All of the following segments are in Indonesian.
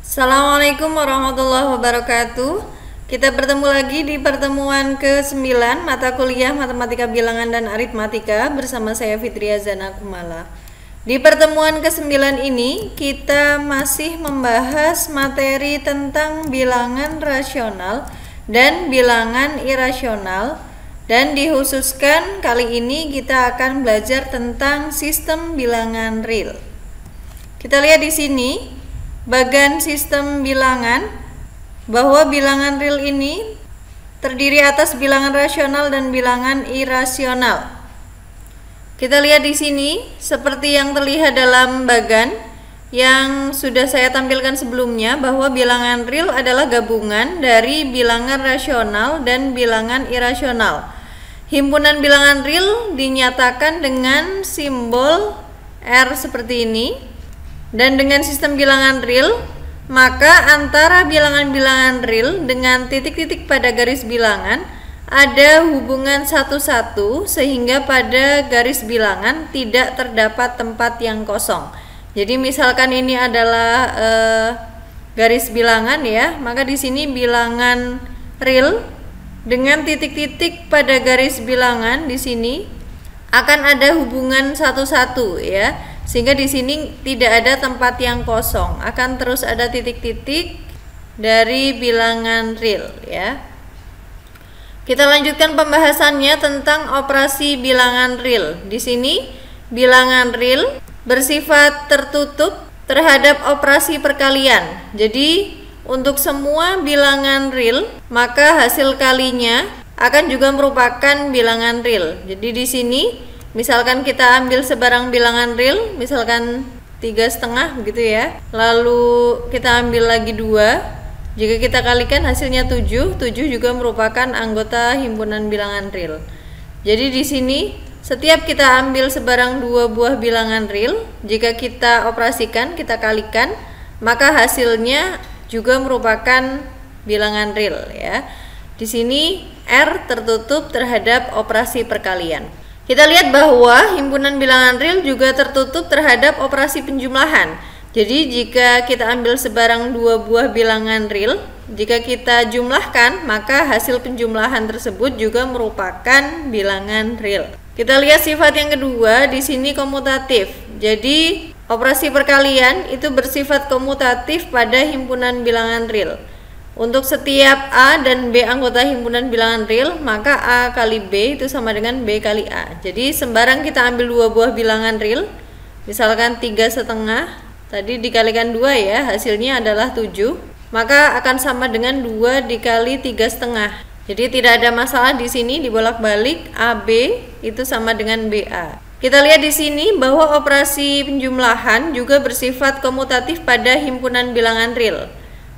Assalamualaikum warahmatullahi wabarakatuh. Kita bertemu lagi di pertemuan ke-9 mata kuliah Matematika Bilangan dan Aritmatika bersama saya Fitria Zana Kumala. Di pertemuan ke-9 ini kita masih membahas materi tentang bilangan rasional dan bilangan irasional, dan dikhususkan kali ini kita akan belajar tentang sistem bilangan real. Kita lihat di sini bagan sistem bilangan, bahwa bilangan real ini terdiri atas bilangan rasional dan bilangan irasional. Kita lihat di sini seperti yang terlihat dalam bagan yang sudah saya tampilkan sebelumnya, bahwa bilangan real adalah gabungan dari bilangan rasional dan bilangan irasional. Himpunan bilangan real dinyatakan dengan simbol R seperti ini. Dan dengan sistem bilangan real, maka antara bilangan-bilangan real dengan titik-titik pada garis bilangan ada hubungan satu-satu, sehingga pada garis bilangan tidak terdapat tempat yang kosong. Jadi misalkan ini adalah garis bilangan ya, maka di sini bilangan real dengan titik-titik pada garis bilangan di sini akan ada hubungan satu-satu ya. Sehingga di sini tidak ada tempat yang kosong, akan terus ada titik-titik dari bilangan real ya. Kita lanjutkan pembahasannya tentang operasi bilangan real. Di sini bilangan real bersifat tertutup terhadap operasi perkalian. Jadi untuk semua bilangan real, maka hasil kalinya akan juga merupakan bilangan real. Jadi di sini misalkan kita ambil sebarang bilangan real, misalkan 3,5 begitu ya. Lalu kita ambil lagi 2. Jika kita kalikan hasilnya 7. 7 juga merupakan anggota himpunan bilangan real. Jadi di sini setiap kita ambil sebarang 2 buah bilangan real, jika kita operasikan, kita kalikan, maka hasilnya juga merupakan bilangan real ya. Di sini R tertutup terhadap operasi perkalian. Kita lihat bahwa himpunan bilangan real juga tertutup terhadap operasi penjumlahan. Jadi jika kita ambil sebarang 2 buah bilangan real, jika kita jumlahkan, maka hasil penjumlahan tersebut juga merupakan bilangan real. Kita lihat sifat yang kedua, di sini komutatif. Jadi operasi perkalian itu bersifat komutatif pada himpunan bilangan real. Untuk setiap A dan B anggota himpunan bilangan real, maka A kali B itu sama dengan B kali A. Jadi sembarang kita ambil 2 buah bilangan real, misalkan 3,5, tadi dikalikan 2 ya, hasilnya adalah 7, maka akan sama dengan 2 dikali 3,5. Jadi tidak ada masalah di sini, dibolak-balik AB itu sama dengan BA. Kita lihat di sini bahwa operasi penjumlahan juga bersifat komutatif pada himpunan bilangan real.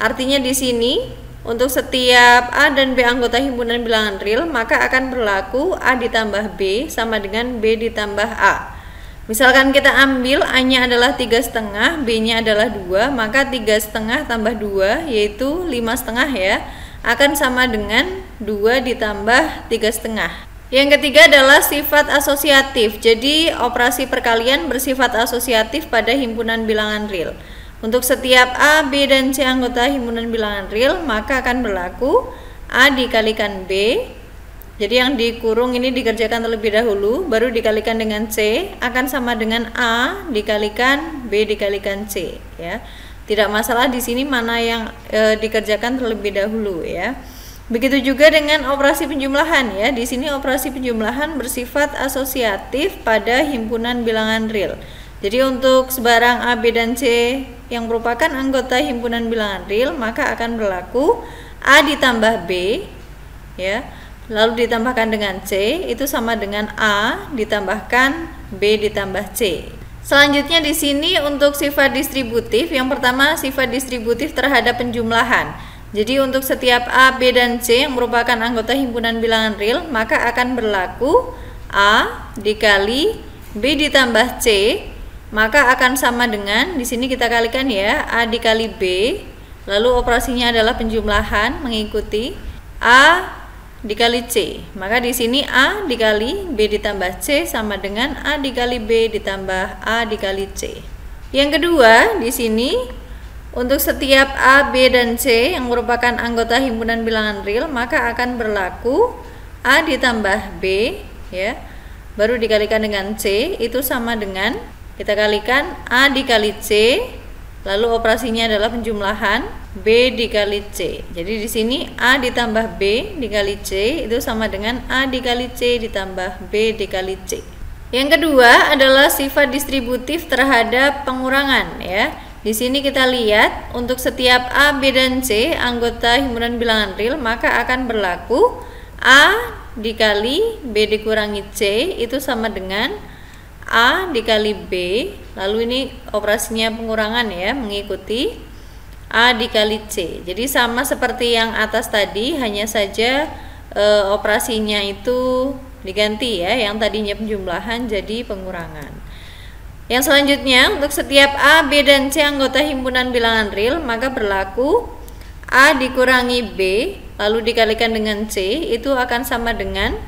Artinya di sini untuk setiap A dan B anggota himpunan bilangan real, maka akan berlaku A ditambah B sama dengan B ditambah A. Misalkan kita ambil A-nya adalah 3,5, B-nya adalah 2, maka 3,5 tambah 2 yaitu 5,5 ya, akan sama dengan 2 ditambah 3,5. Yang ketiga adalah sifat asosiatif. Jadi operasi perkalian bersifat asosiatif pada himpunan bilangan real. Untuk setiap A, B, dan C anggota himpunan bilangan real, maka akan berlaku A dikalikan B. Jadi yang dikurung ini dikerjakan terlebih dahulu, baru dikalikan dengan C, akan sama dengan A dikalikan B dikalikan C ya. Tidak masalah di sini mana yang dikerjakan terlebih dahulu ya. Begitu juga dengan operasi penjumlahan ya. Di sini operasi penjumlahan bersifat asosiatif pada himpunan bilangan real. Jadi untuk sebarang A, B, dan C yang merupakan anggota himpunan bilangan real, maka akan berlaku A ditambah B ya, lalu ditambahkan dengan C itu sama dengan A ditambahkan B ditambah C. Selanjutnya di sini untuk sifat distributif, yang pertama sifat distributif terhadap penjumlahan. Jadi untuk setiap A, B, dan C yang merupakan anggota himpunan bilangan real, maka akan berlaku A dikali B ditambah C, maka akan sama dengan, di sini kita kalikan ya, A dikali B, lalu operasinya adalah penjumlahan mengikuti A dikali C. Maka di sini A dikali B ditambah C sama dengan A dikali B ditambah A dikali C. Yang kedua, di sini Untuk setiap A, B, dan C yang merupakan anggota himpunan bilangan real, maka akan berlaku A ditambah B, ya, baru dikalikan dengan C, itu sama dengan, kita kalikan A dikali C, lalu operasinya adalah penjumlahan B dikali C. Jadi di sini A ditambah B dikali C itu sama dengan A dikali C ditambah B dikali C. Yang kedua adalah sifat distributif terhadap pengurangan, ya. Di sini kita lihat untuk setiap A, B, dan C anggota himpunan bilangan real, maka akan berlaku A dikali B dikurangi C itu sama dengan A dikali B, lalu ini operasinya pengurangan, ya, mengikuti A dikali C. Jadi sama seperti yang atas tadi, hanya saja operasinya itu diganti, ya, yang tadinya penjumlahan jadi pengurangan. Yang selanjutnya, untuk setiap A, B, dan C anggota himpunan bilangan real, maka berlaku A dikurangi B, lalu dikalikan dengan C, itu akan sama dengan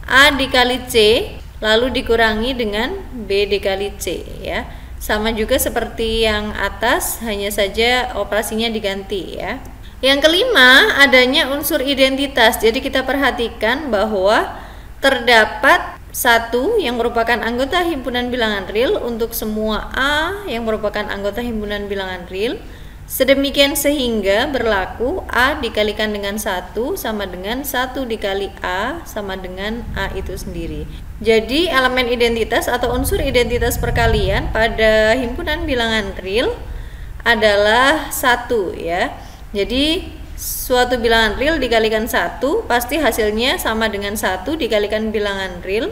A dikali C, lalu dikurangi dengan B dikali C, ya. Sama juga seperti yang atas, hanya saja operasinya diganti, ya. Yang kelima, adanya unsur identitas. Jadi kita perhatikan bahwa terdapat satu yang merupakan anggota himpunan bilangan real untuk semua A yang merupakan anggota himpunan bilangan real, sedemikian sehingga berlaku A dikalikan dengan 1 sama dengan 1 dikali A sama dengan A itu sendiri. Jadi elemen identitas atau unsur identitas perkalian pada himpunan bilangan real adalah 1, ya. Jadi suatu bilangan real dikalikan 1 pasti hasilnya sama dengan 1 dikalikan bilangan real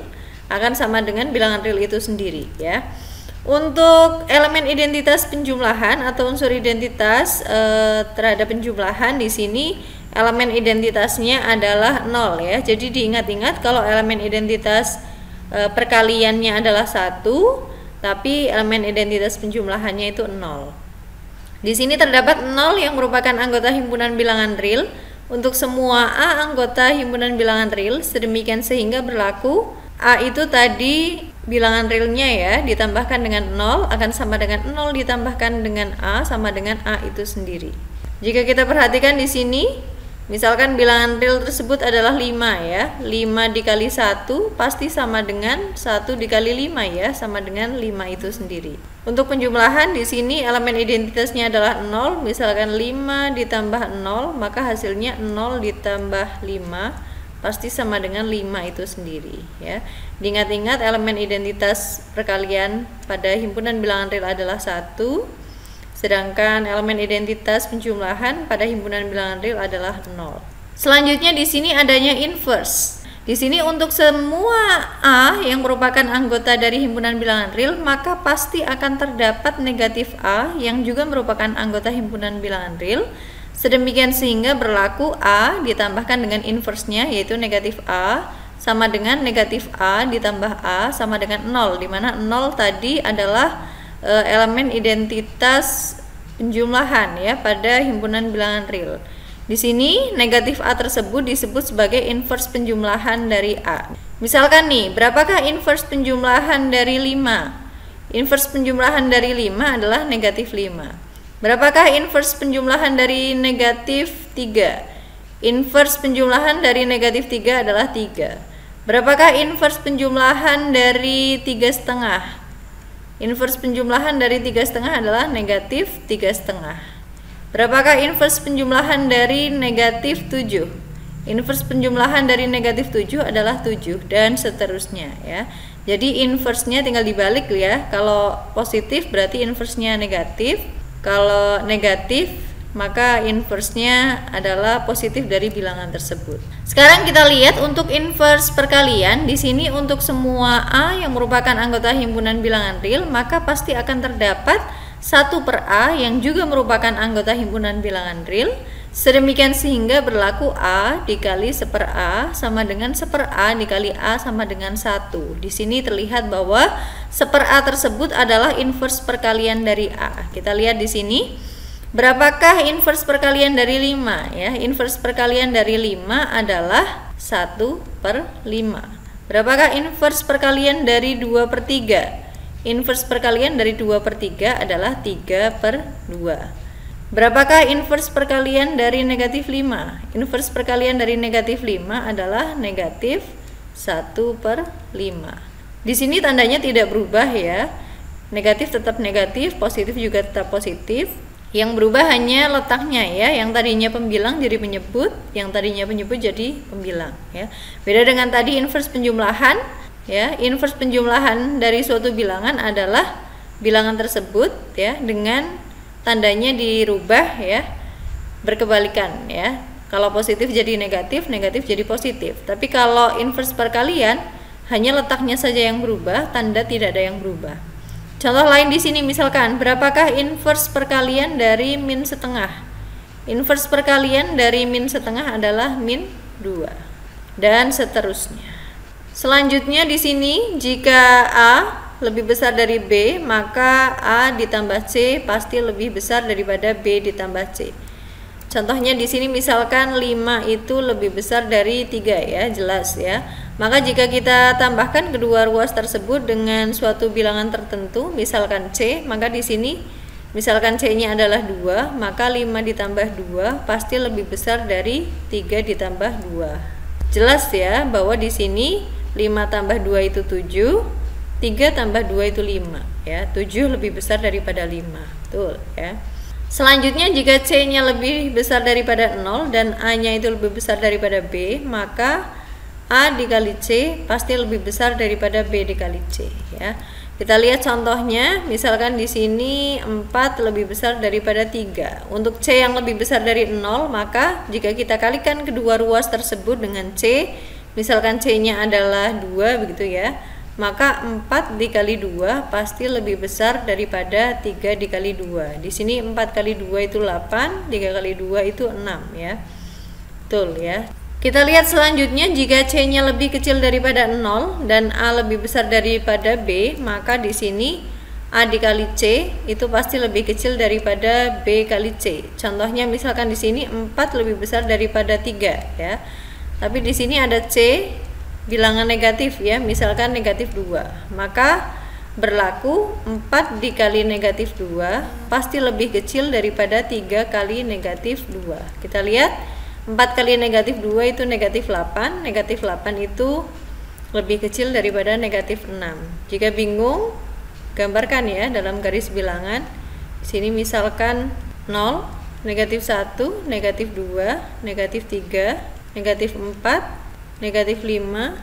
akan sama dengan bilangan real itu sendiri, ya. Untuk elemen identitas penjumlahan atau unsur identitas terhadap penjumlahan, di sini elemen identitasnya adalah 0, ya. Jadi diingat-ingat kalau elemen identitas perkaliannya adalah 1, tapi elemen identitas penjumlahannya itu 0. Di sini terdapat 0 yang merupakan anggota himpunan bilangan real untuk semua A anggota himpunan bilangan real, sedemikian sehingga berlaku A itu tadi bilangan realnya, ya, ditambahkan dengan 0 akan sama dengan 0 ditambahkan dengan A sama dengan A itu sendiri. Jika kita perhatikan di sini, misalkan bilangan real tersebut adalah 5, ya. 5 dikali 1 pasti sama dengan 1 dikali 5, ya, sama dengan 5 itu sendiri. Untuk penjumlahan di sini elemen identitasnya adalah 0, misalkan 5 ditambah 0, maka hasilnya 0 ditambah 5 pasti sama dengan 5 itu sendiri, ya. Diingat-ingat elemen identitas perkalian pada himpunan bilangan real adalah 1, sedangkan elemen identitas penjumlahan pada himpunan bilangan real adalah 0. Selanjutnya di sini adanya inverse. Di sini untuk semua A yang merupakan anggota dari himpunan bilangan real, maka pasti akan terdapat negatif A yang juga merupakan anggota himpunan bilangan real. Sedemikian sehingga berlaku A ditambahkan dengan inverse-nya, yaitu negatif A sama dengan negatif A ditambah A sama dengan 0, di mana 0 tadi adalah elemen identitas penjumlahan, ya, pada himpunan bilangan real. Di sini negatif A tersebut disebut sebagai inverse penjumlahan dari A. Misalkan nih, berapakah inverse penjumlahan dari 5? Inverse penjumlahan dari 5 adalah negatif 5. Berapakah inverse penjumlahan dari negatif 3? Inverse penjumlahan dari negatif 3 adalah 3. Berapakah inverse penjumlahan dari 3,5? Inverse penjumlahan dari 3,5 adalah negatif 3,5. Berapakah inverse penjumlahan dari negatif 7? Inverse penjumlahan dari negatif 7 adalah 7, dan seterusnya, ya. Jadi inverse-nya tinggal dibalik, ya. Kalau positif berarti inverse-nya negatif. Kalau negatif maka inverse-nya adalah positif dari bilangan tersebut. Sekarang kita lihat untuk inverse perkalian. Di sini untuk semua A yang merupakan anggota himpunan bilangan real, maka pasti akan terdapat 1 per A yang juga merupakan anggota himpunan bilangan real. Sedemikian sehingga berlaku A dikali 1/A sama dengan 1/A dikali A sama dengan 1. Di sini terlihat bahwa 1/A tersebut adalah inverse perkalian dari A. Kita lihat di sini. Berapakah inverse perkalian dari 5? Ya, inverse perkalian dari 5 adalah 1/5. Berapakah inverse perkalian dari 2/3? Inverse perkalian dari 2/3 adalah 3/2. Berapakah inverse perkalian dari negatif 5? Inverse perkalian dari negatif 5 adalah negatif 1/5. Di sini tandanya tidak berubah ya. Negatif tetap negatif, positif juga tetap positif. Yang berubah hanya letaknya ya. Yang tadinya pembilang jadi penyebut, yang tadinya penyebut jadi pembilang ya. Beda dengan tadi inverse penjumlahan ya. Inverse penjumlahan dari suatu bilangan adalah bilangan tersebut ya dengan tandanya dirubah ya, berkebalikan ya. Kalau positif jadi negatif, negatif jadi positif. Tapi kalau inverse perkalian hanya letaknya saja yang berubah, tanda tidak ada yang berubah. Contoh lain di sini misalkan, berapakah inverse perkalian dari min setengah? Inverse perkalian dari min setengah adalah min 2 dan seterusnya. Selanjutnya di sini jika A lebih besar dari B, maka A ditambah C pasti lebih besar daripada B ditambah C. Contohnya di sini misalkan 5 itu lebih besar dari 3 ya, jelas ya. Maka jika kita tambahkan kedua ruas tersebut dengan suatu bilangan tertentu, misalkan C, maka di sini misalkan C-nya adalah 2, maka 5 ditambah 2 pasti lebih besar dari 3 ditambah 2. Jelas ya bahwa di sini 5 tambah 2 itu 7. 3 tambah 2 itu 5 ya, 7 lebih besar daripada 5. Betul ya. Selanjutnya jika C-nya lebih besar daripada 0 dan A-nya itu lebih besar daripada B, maka A dikali C pasti lebih besar daripada B dikali C ya. Kita lihat contohnya, misalkan di sini 4 lebih besar daripada 3. Untuk C yang lebih besar dari 0, maka jika kita kalikan kedua ruas tersebut dengan C, misalkan C-nya adalah 2 begitu ya, maka 4 dikali 2 pasti lebih besar daripada 3 dikali 2. Di sini 4 kali 2 itu 8, 3 kali 2 itu 6 ya. Betul ya. Kita lihat selanjutnya, jika C-nya lebih kecil daripada 0 dan A lebih besar daripada B, maka di sini A dikali C itu pasti lebih kecil daripada B kali C. Contohnya misalkan di sini 4 lebih besar daripada 3 ya. Tapi di sini ada C bilangan negatif ya, misalkan negatif 2, maka berlaku 4 dikali negatif 2 pasti lebih kecil daripada 3 kali negatif 2. Kita lihat 4 kali negatif 2 itu negatif 8, negatif 8 itu lebih kecil daripada negatif 6. Jika bingung, gambarkan ya dalam garis bilangan. Di sini misalkan 0, negatif 1, negatif 2, negatif 3, negatif 4, negatif 5,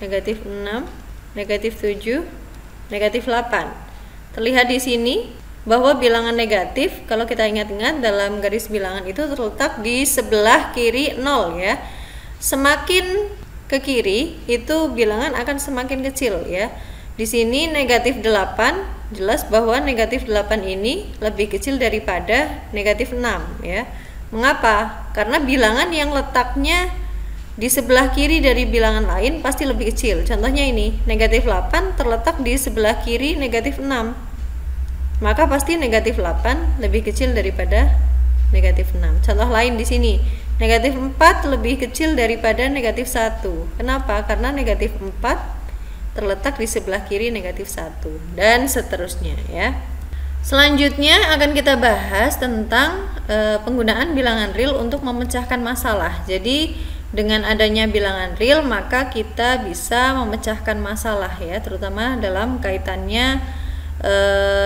negatif 6, negatif 7, negatif 8. Terlihat di sini bahwa bilangan negatif, kalau kita ingat-ingat dalam garis bilangan itu terletak di sebelah kiri 0 ya. Semakin ke kiri itu bilangan akan semakin kecil ya. Di sini negatif 8, jelas bahwa negatif 8 ini lebih kecil daripada negatif 6 ya. Mengapa? Karena bilangan yang letaknya di sebelah kiri dari bilangan lain pasti lebih kecil. Contohnya ini, negatif 8 terletak di sebelah kiri negatif 6. Maka pasti negatif 8 lebih kecil daripada negatif 6. Contoh lain di sini, negatif 4 lebih kecil daripada negatif 1. Kenapa? Karena negatif 4 terletak di sebelah kiri negatif 1 dan seterusnya ya. Selanjutnya akan kita bahas tentang penggunaan bilangan real untuk memecahkan masalah. Jadi dengan adanya bilangan real maka kita bisa memecahkan masalah ya, terutama dalam kaitannya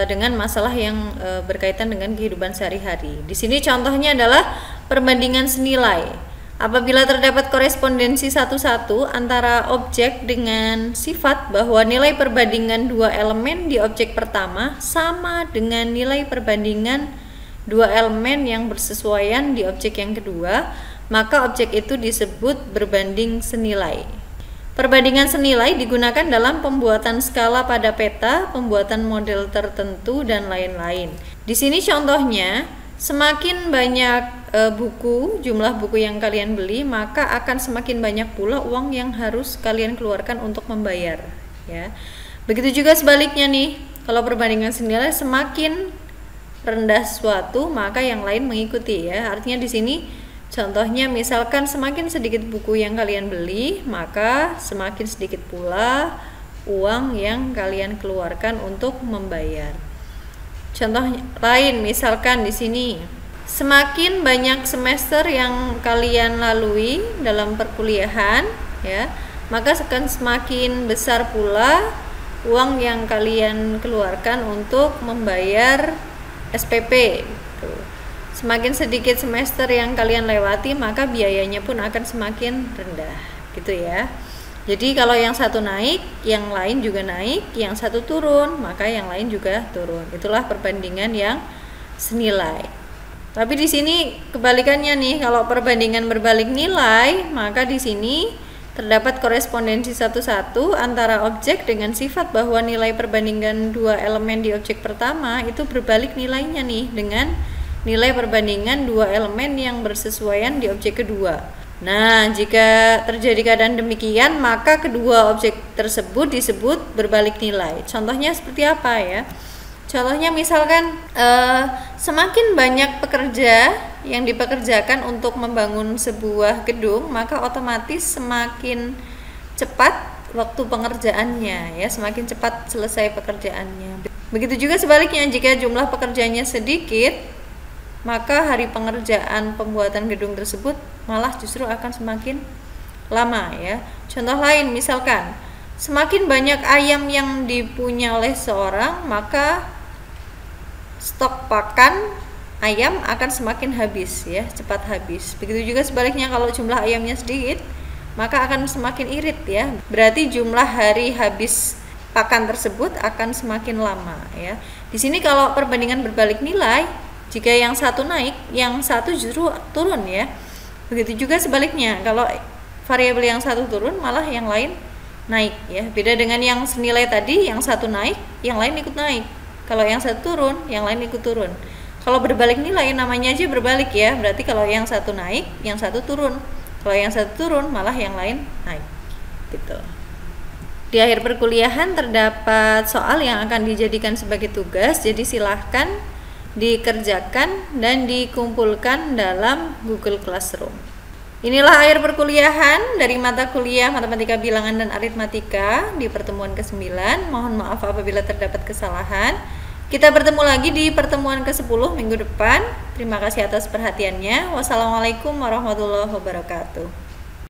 dengan masalah yang berkaitan dengan kehidupan sehari-hari. Di sini contohnya adalah perbandingan senilai. Apabila terdapat korespondensi satu-satu antara objek dengan sifat bahwa nilai perbandingan dua elemen di objek pertama sama dengan nilai perbandingan dua elemen yang bersesuaian di objek yang kedua, maka objek itu disebut berbanding senilai. Perbandingan senilai digunakan dalam pembuatan skala pada peta, pembuatan model tertentu, dan lain-lain. Di sini contohnya, semakin banyak jumlah buku yang kalian beli, maka akan semakin banyak pula uang yang harus kalian keluarkan untuk membayar. Ya. Begitu juga sebaliknya nih, kalau perbandingan senilai semakin rendah sesuatu, maka yang lain mengikuti ya. Artinya di sini contohnya misalkan semakin sedikit buku yang kalian beli, maka semakin sedikit pula uang yang kalian keluarkan untuk membayar. Contoh lain misalkan di sini Semakin banyak semester yang kalian lalui dalam perkuliahan, ya, maka akan semakin besar pula uang yang kalian keluarkan untuk membayar SPP. Gitu. Semakin sedikit semester yang kalian lewati, maka biayanya pun akan semakin rendah, gitu ya. Jadi kalau yang satu naik, yang lain juga naik, yang satu turun, maka yang lain juga turun. Itulah perbandingan yang senilai. Tapi di sini kebalikannya nih, kalau perbandingan berbalik nilai, maka di sini terdapat korespondensi satu-satu antara objek dengan sifat bahwa nilai perbandingan dua elemen di objek pertama itu berbalik nilainya nih dengan nilai perbandingan dua elemen yang bersesuaian di objek kedua. Nah, jika terjadi keadaan demikian, maka kedua objek tersebut disebut berbalik nilai. Contohnya seperti apa ya? Contohnya misalkan semakin banyak pekerja yang dipekerjakan untuk membangun sebuah gedung, maka otomatis semakin cepat waktu pengerjaannya, ya, semakin cepat selesai pekerjaannya. Begitu juga sebaliknya, jika jumlah pekerjanya sedikit, maka hari pengerjaan pembuatan gedung tersebut malah justru akan semakin lama, ya. Contoh lain misalkan, semakin banyak ayam yang dipunya oleh seorang, maka stok pakan ayam akan semakin habis, ya, cepat habis. Begitu juga sebaliknya, kalau jumlah ayamnya sedikit, maka akan semakin irit, ya. Berarti jumlah hari habis pakan tersebut akan semakin lama, ya. Di sini kalau perbandingan berbalik nilai, jika yang satu naik, yang satu justru turun, ya. Begitu juga sebaliknya, kalau variabel yang satu turun, malah yang lain naik, ya. Beda dengan yang senilai tadi, yang satu naik, yang lain ikut naik. Kalau yang satu turun, yang lain ikut turun. Kalau berbalik nilai, namanya aja berbalik, ya. Berarti kalau yang satu naik, yang satu turun. Kalau yang satu turun, malah yang lain naik. Gitu. Di akhir perkuliahan terdapat soal yang akan dijadikan sebagai tugas, jadi silahkan dikerjakan dan dikumpulkan dalam Google Classroom. Inilah akhir perkuliahan dari mata kuliah Matematika Bilangan dan Aritmatika di pertemuan ke-9. Mohon maaf apabila terdapat kesalahan. Kita bertemu lagi di pertemuan ke-10 minggu depan. Terima kasih atas perhatiannya. Wassalamualaikum warahmatullahi wabarakatuh.